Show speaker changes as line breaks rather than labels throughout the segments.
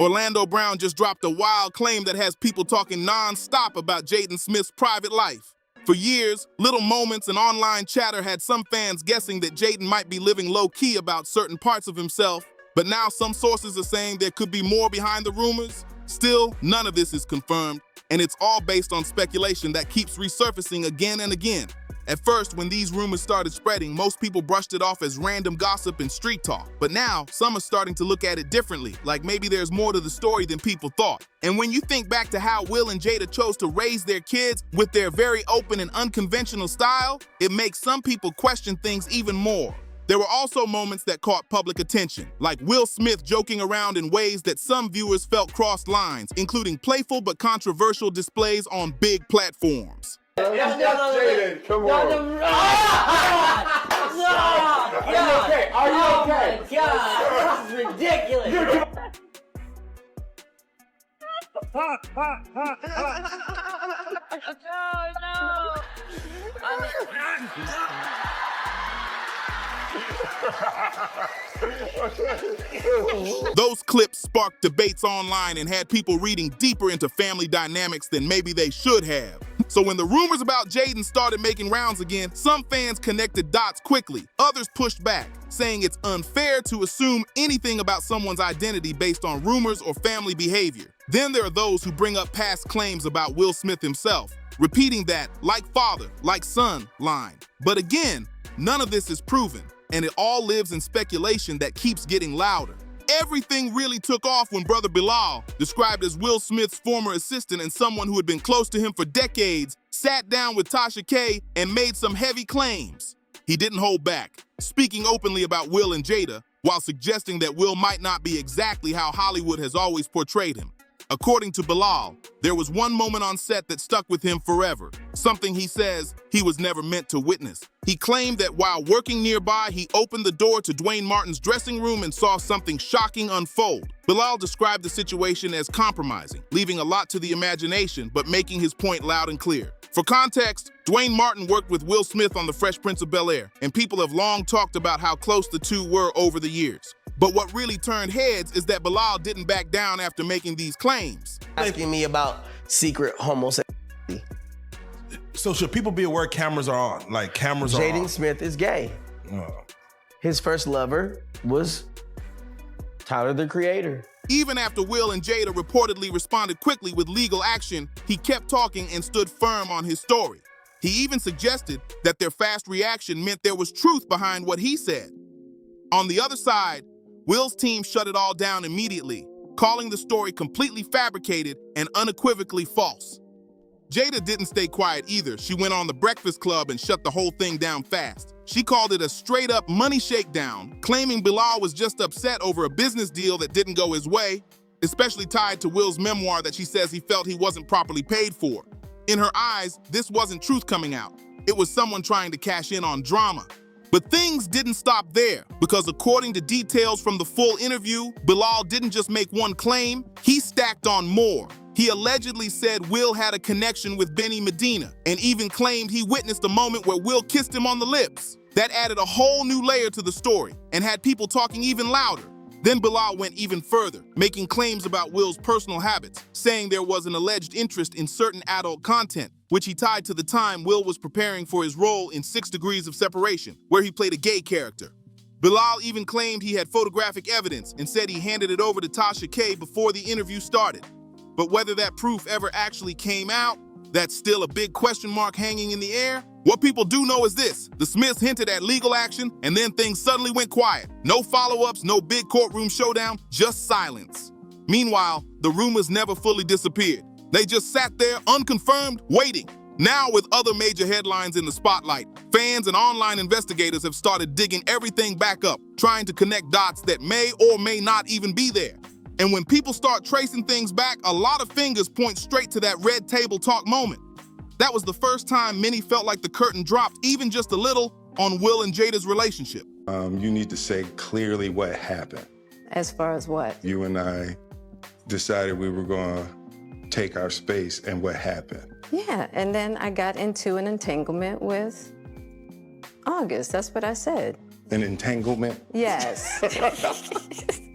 Orlando Brown just dropped a wild claim that has people talking non-stop about Jaden Smith's private life. For years, little moments and online chatter had some fans guessing that Jaden might be living low-key about certain parts of himself, but now some sources are saying there could be more behind the rumors. Still, none of this is confirmed, and it's all based on speculation that keeps resurfacing again and again. At first, when these rumors started spreading, most people brushed it off as random gossip and street talk. But now, some are starting to look at it differently, like maybe there's more to the story than people thought. And when you think back to how Will and Jada chose to raise their kids with their very open and unconventional style, it makes some people question things even more. There were also moments that caught public attention, like Will Smith joking around in ways that some viewers felt crossed lines, including playful but controversial displays on big platforms.
Jaden, come on.
Are you okay? Are you okay? Oh my God, this is ridiculous.
Those clips sparked debates online and had people reading deeper into family dynamics than maybe they should have. So when the rumors about Jaden started making rounds again, some fans connected dots quickly. Others pushed back, saying it's unfair to assume anything about someone's identity based on rumors or family behavior. Then there are those who bring up past claims about Will Smith himself, repeating that like father, like son line. But again, none of this is proven, and it all lives in speculation that keeps getting louder. Everything really took off when brother Bilal, described as Will Smith's former assistant and someone who had been close to him for decades, sat down with Tasha K and made some heavy claims. He didn't hold back, speaking openly about Will and Jada, while suggesting that Will might not be exactly how Hollywood has always portrayed him. According to Bilal, there was one moment on set that stuck with him forever, something he says he was never meant to witness. He claimed that while working nearby, he opened the door to Dwayne Martin's dressing room and saw something shocking unfold. Bilal described the situation as compromising, leaving a lot to the imagination, but making his point loud and clear. For context, Dwayne Martin worked with Will Smith on The Fresh Prince of Bel-Air, and people have long talked about how close the two were over the years. But what really turned heads is that Bilal didn't back down after making these claims.
Asking me about secret homosexuality.
So should people be aware cameras are on? Like cameras are on?
Jaden Smith is gay.
Oh.
His first lover was Tyler, the Creator.
Even after Will and Jada reportedly responded quickly with legal action, he kept talking and stood firm on his story. He even suggested that their fast reaction meant there was truth behind what he said. On the other side, Will's team shut it all down immediately, calling the story completely fabricated and unequivocally false. Jada didn't stay quiet either. She went on The Breakfast Club and shut the whole thing down fast. She called it a straight-up money shakedown, claiming Bilal was just upset over a business deal that didn't go his way, especially tied to Will's memoir that she says he felt he wasn't properly paid for. In her eyes, this wasn't truth coming out. It was someone trying to cash in on drama. But things didn't stop there, because according to details from the full interview, Bilal didn't just make one claim, he stacked on more. He allegedly said Will had a connection with Benny Medina, and even claimed he witnessed a moment where Will kissed him on the lips. That added a whole new layer to the story, and had people talking even louder. Then Bilal went even further, making claims about Will's personal habits, saying there was an alleged interest in certain adult content, which he tied to the time Will was preparing for his role in 6 Degrees of Separation, where he played a gay character. Bilal even claimed he had photographic evidence and said he handed it over to Tasha K before the interview started. But whether that proof ever actually came out, that's still a big question mark hanging in the air. What people do know is this: the Smiths hinted at legal action, and then things suddenly went quiet. No follow-ups, no big courtroom showdown, just silence. Meanwhile, the rumors never fully disappeared. They just sat there, unconfirmed, waiting. Now, with other major headlines in the spotlight, fans and online investigators have started digging everything back up, trying to connect dots that may or may not even be there. And when people start tracing things back, a lot of fingers point straight to that red table talk moment. That was the first time many felt like the curtain dropped even just a little on Will and Jada's relationship.
You need to say clearly what happened.
As far as what?
You and I decided we were going to take our space, and what happened?
Yeah, and then I got into an entanglement with August. That's what I said.
An entanglement?
Yes.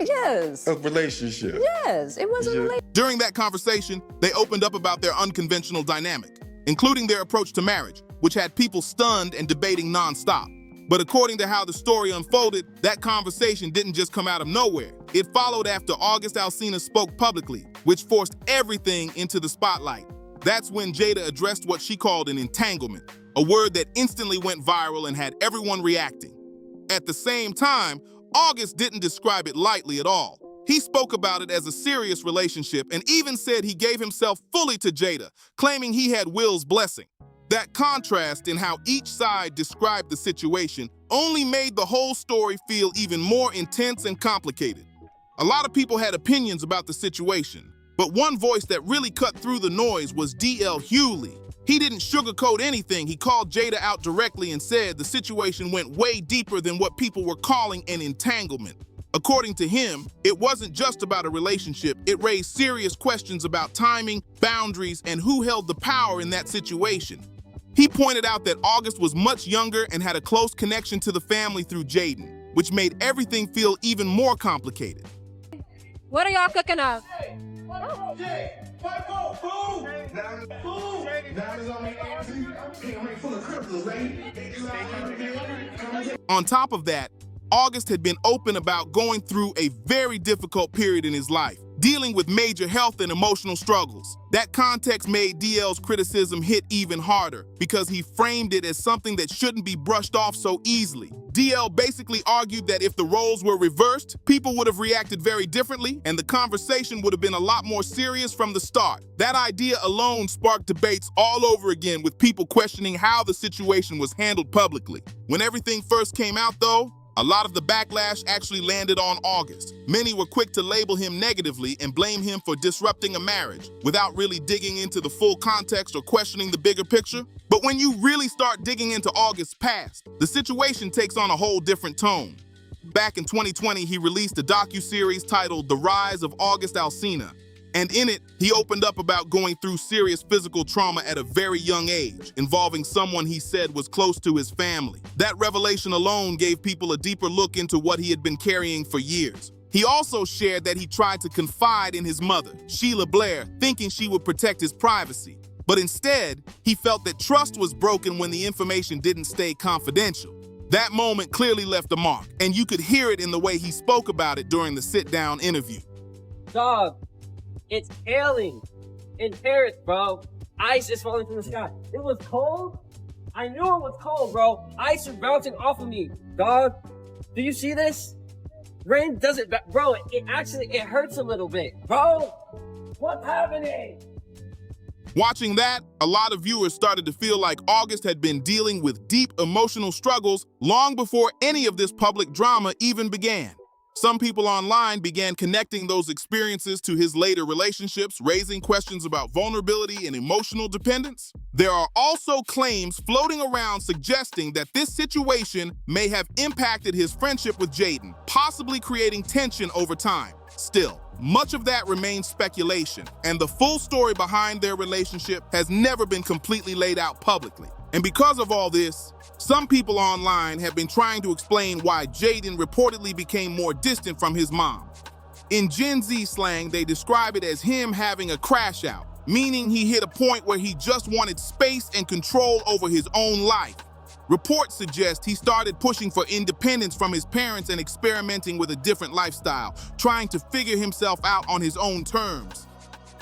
Yes.
A relationship?
Yes. It was a
Yeah.
relationship.
During that conversation, they opened up about their unconventional dynamic, including their approach to marriage, which had people stunned and debating nonstop. But according to how the story unfolded, that conversation didn't just come out of nowhere. It followed after August Alsina spoke publicly, which forced everything into the spotlight. That's when Jada addressed what she called an entanglement, a word that instantly went viral and had everyone reacting. At the same time, August didn't describe it lightly at all. He spoke about it as a serious relationship and even said he gave himself fully to Jada, claiming he had Will's blessing. That contrast in how each side described the situation only made the whole story feel even more intense and complicated. A lot of people had opinions about the situation, but one voice that really cut through the noise was D.L. Hughley. He didn't sugarcoat anything. He called Jada out directly and said the situation went way deeper than what people were calling an entanglement. According to him, it wasn't just about a relationship. It raised serious questions about timing, boundaries, and who held the power in that situation. He pointed out that August was much younger and had a close connection to the family through Jaden, which made everything feel even more complicated.
What are y'all cooking up?
On top of that, August had been open about going through a very difficult period in his life, dealing with major health and emotional struggles. That context made DL's criticism hit even harder because he framed it as something that shouldn't be brushed off so easily. DL basically argued that if the roles were reversed, people would have reacted very differently and the conversation would have been a lot more serious from the start. That idea alone sparked debates all over again, with people questioning how the situation was handled publicly. When everything first came out, though, a lot of the backlash actually landed on August. Many were quick to label him negatively and blame him for disrupting a marriage without really digging into the full context or questioning the bigger picture. But when you really start digging into August's past, the situation takes on a whole different tone. Back in 2020, he released a docuseries titled The Rise of August Alsina. And in it, he opened up about going through serious physical trauma at a very young age, involving someone he said was close to his family. That revelation alone gave people a deeper look into what he had been carrying for years. He also shared that he tried to confide in his mother, Sheila Blair, thinking she would protect his privacy. But instead, he felt that trust was broken when the information didn't stay confidential. That moment clearly left a mark, and you could hear it in the way he spoke about it during the sit-down interview.
Dog, it's hailing in Paris, bro. Ice is falling from the sky. It was cold. I knew it was cold, bro. Ice is bouncing off of me. Dog, do you see this? Rain doesn't, bro, it hurts a little bit. Bro, what's happening?
Watching that, a lot of viewers started to feel like August had been dealing with deep emotional struggles long before any of this public drama even began. Some people online began connecting those experiences to his later relationships, raising questions about vulnerability and emotional dependence. There are also claims floating around suggesting that this situation may have impacted his friendship with Jaden, possibly creating tension over time. Still, much of that remains speculation, and the full story behind their relationship has never been completely laid out publicly. And because of all this, some people online have been trying to explain why Jaden reportedly became more distant from his mom. In Gen Z slang, they describe it as him having a crash out, meaning he hit a point where he just wanted space and control over his own life. Reports suggest he started pushing for independence from his parents and experimenting with a different lifestyle, trying to figure himself out on his own terms.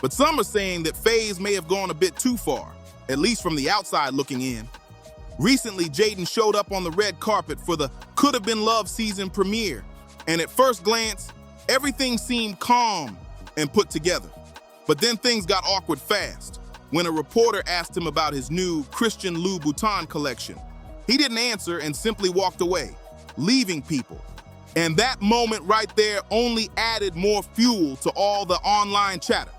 But some are saying that phase may have gone a bit too far, at least from the outside looking in. Recently, Jaden showed up on the red carpet for the Could Have Been Love season premiere, and at first glance, everything seemed calm and put together. But then things got awkward fast when a reporter asked him about his new Christian Louboutin collection. He didn't answer and simply walked away, leaving people. And that moment right there only added more fuel to all the online chatter.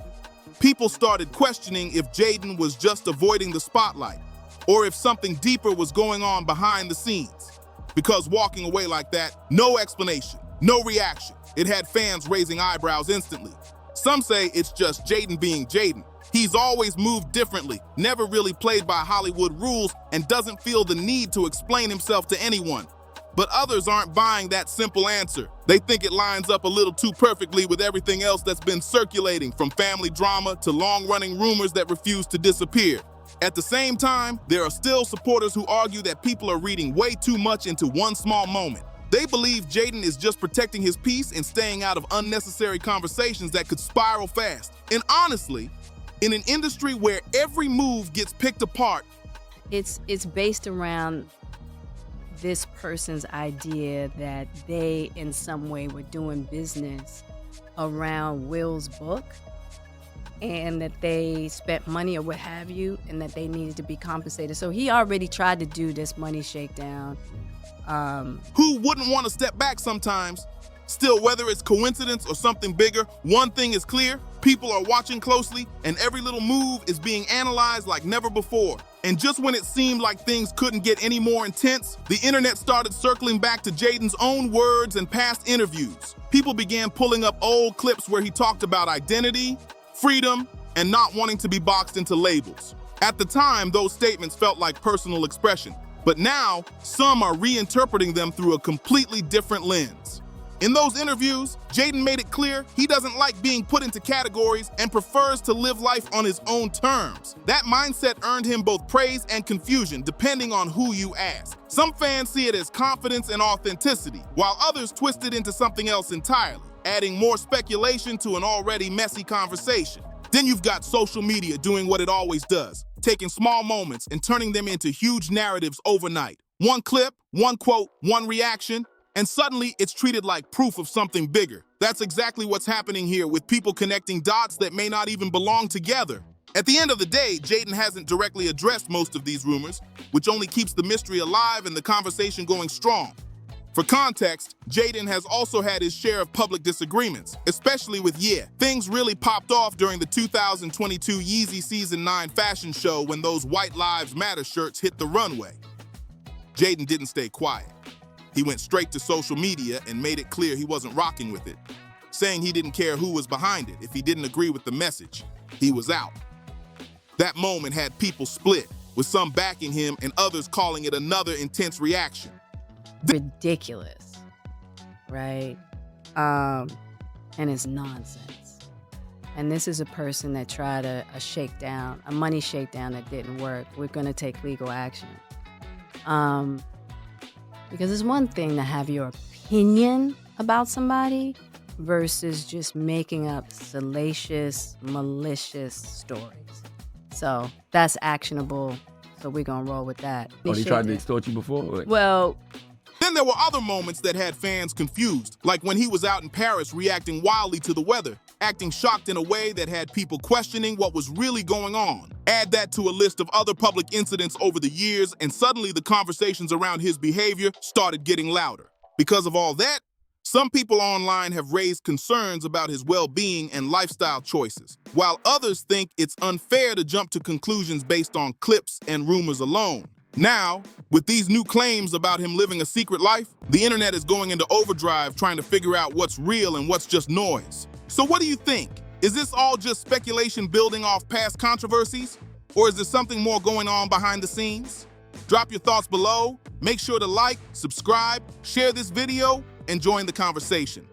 People started questioning if Jaden was just avoiding the spotlight, or if something deeper was going on behind the scenes. Because walking away like that, no explanation, no reaction. It had fans raising eyebrows instantly. Some say it's just Jaden being Jaden. He's always moved differently, never really played by Hollywood rules, and doesn't feel the need to explain himself to anyone. But others aren't buying that simple answer. They think it lines up a little too perfectly with everything else that's been circulating, from family drama to long-running rumors that refuse to disappear. At the same time, there are still supporters who argue that people are reading way too much into one small moment. They believe Jaden is just protecting his peace and staying out of unnecessary conversations that could spiral fast. And honestly, in an industry where every move gets picked apart,
it's based around this person's idea that they in some way were doing business around Will's book, and that they spent money or what have you, and that they needed to be compensated. So he already tried to do this money shakedown.
who wouldn't want to step back sometimes? Still, whether it's coincidence or something bigger, one thing is clear: people are watching closely, and every little move is being analyzed like never before. And just when it seemed like things couldn't get any more intense, the internet started circling back to Jaden's own words and past interviews. People began pulling up old clips where he talked about identity, freedom, and not wanting to be boxed into labels. At the time, those statements felt like personal expression, but now some are reinterpreting them through a completely different lens. In those interviews, Jaden made it clear he doesn't like being put into categories and prefers to live life on his own terms. That mindset earned him both praise and confusion, depending on who you ask. Some fans see it as confidence and authenticity, while others twist it into something else entirely, adding more speculation to an already messy conversation. Then you've got social media doing what it always does, taking small moments and turning them into huge narratives overnight. One clip, one quote, one reaction, and suddenly it's treated like proof of something bigger. That's exactly what's happening here, with people connecting dots that may not even belong together. At the end of the day, Jaden hasn't directly addressed most of these rumors, which only keeps the mystery alive and the conversation going strong. For context, Jaden has also had his share of public disagreements, especially with Ye. Things really popped off during the 2022 Yeezy Season 9 fashion show when those White Lives Matter shirts hit the runway. Jaden didn't stay quiet. He went straight to social media and made it clear he wasn't rocking with it, saying he didn't care who was behind it. If he didn't agree with the message, he was out. That moment had people split, with some backing him and others calling it another intense reaction.
Ridiculous, right? And it's nonsense. And this is a person that tried a shakedown, a money shakedown that didn't work. We're going to take legal action. Because it's one thing to have your opinion about somebody versus just making up salacious, malicious stories. So that's actionable. So we're going to roll with that.
Oh, he tried to extort you before?
Well,
Then there were other moments that had fans confused, like when he was out in Paris reacting wildly to the weather, acting shocked in a way that had people questioning what was really going on. Add that to a list of other public incidents over the years, and suddenly the conversations around his behavior started getting louder. Because of all that, some people online have raised concerns about his well-being and lifestyle choices, while others think it's unfair to jump to conclusions based on clips and rumors alone. Now, with these new claims about him living a secret life, the internet is going into overdrive trying to figure out what's real and what's just noise. So what do you think? Is this all just speculation building off past controversies? Or is there something more going on behind the scenes? Drop your thoughts below. Make sure to like, subscribe, share this video, and join the conversation.